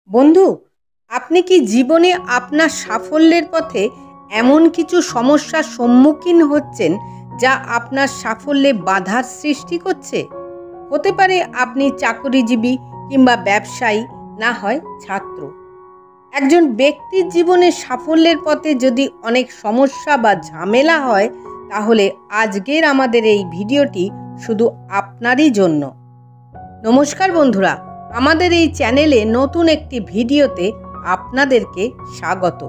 বন্ধু, আপনি কি জীবনে আপনার সাফল্যের পথে এমন কিছু সমস্যার সম্মুখীন হচ্ছেন যা আপনার সাফল্যে বাধার সৃষ্টি করছে? হতে পারে আপনি চাকরিজীবী কিংবা ব্যবসায়ী, না হয় ছাত্র। একজন ব্যক্তির জীবনে সাফল্যের পথে যদি অনেক সমস্যা বা ঝামেলা হয়, তাহলে আজকের আমাদের এই ভিডিওটি শুধু আপনারই জন্য। নমস্কার বন্ধুরা, আমাদের এই চ্যানেলে নতুন একটি ভিডিওতে আপনাদেরকে স্বাগত।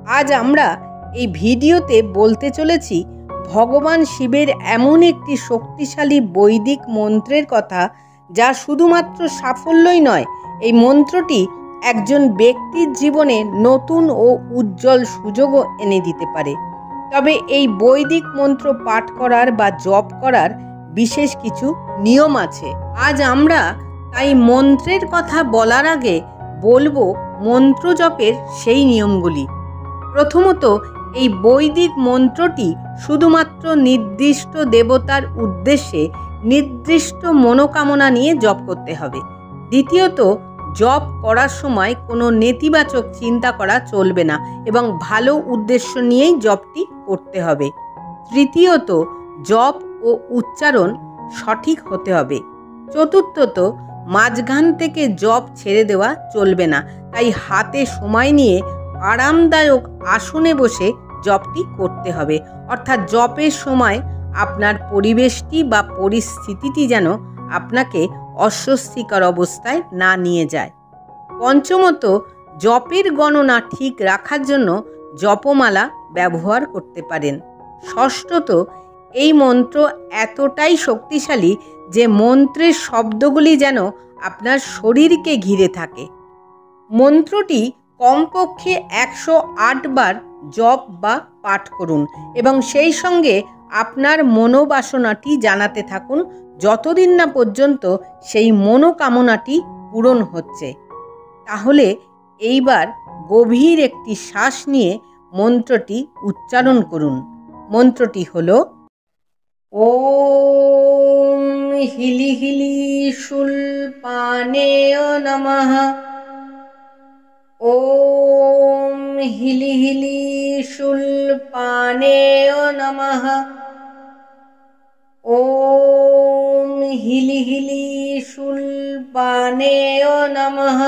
আজ আমরা এই ভিডিওতে বলতে চলেছি ভগবান শিবের এমন একটি শক্তিশালী বৈদিক মন্ত্রের কথা, যা শুধুমাত্র সাফল্যই নয়, এই মন্ত্রটি একজন ব্যক্তির জীবনে নতুন ও উজ্জ্বল সুযোগও এনে দিতে পারে। তবে এই বৈদিক মন্ত্র পাঠ করার বা জপ করার বিশেষ কিছু নিয়ম আছে। আজ আমরা তাই মন্ত্রের কথা বলার আগে বলবো মন্ত্র জপের সেই নিয়মগুলি। প্রথমত, এই বৈদিক মন্ত্রটি শুধুমাত্র নির্দিষ্ট দেবতার উদ্দেশ্যে নির্দিষ্ট মনোকামনা নিয়ে জপ করতে হবে। দ্বিতীয়ত, জপ করার সময় কোনো নেতিবাচক চিন্তা করা চলবে না এবং ভালো উদ্দেশ্য নিয়েই জপটি করতে হবে। তৃতীয়ত, জপ ও উচ্চারণ সঠিক হতে হবে। চতুর্থত, মাঝখান থেকে জপ ছেড়ে দেওয়া চলবে না, তাই হাতে সময় নিয়ে আরামদায়ক আসনে বসে জপটি করতে হবে। অর্থাৎ জপের সময় আপনার পরিবেশটি বা পরিস্থিতিটি যেন আপনাকে অস্বস্তিকর অবস্থায় না নিয়ে যায়। পঞ্চমত, জপের গণনা ঠিক রাখার জন্য জপমালা ব্যবহার করতে পারেন। ষষ্ঠত, এই মন্ত্র এতটাই শক্তিশালী যে মন্ত্রের শব্দগুলি যেন আপনার শরীরকে ঘিরে থাকে। মন্ত্রটি কমপক্ষে 108 বার জপ বা পাঠ করুন এবং সেই সঙ্গে আপনার মনোবাসনাটি জানাতে থাকুন, যতদিন না পর্যন্ত সেই মনোকামনাটি পূরণ হচ্ছে। তাহলে এইবার গভীর একটি শ্বাস নিয়ে মন্ত্রটি উচ্চারণ করুন। মন্ত্রটি হলো ওম হিলি হিলি শূলপাণেয় নমঃ। ওম হিলি হিলি শূলপাণেয় নমঃ। ওম হিলি হিলি শূলপাণেয় নমঃ।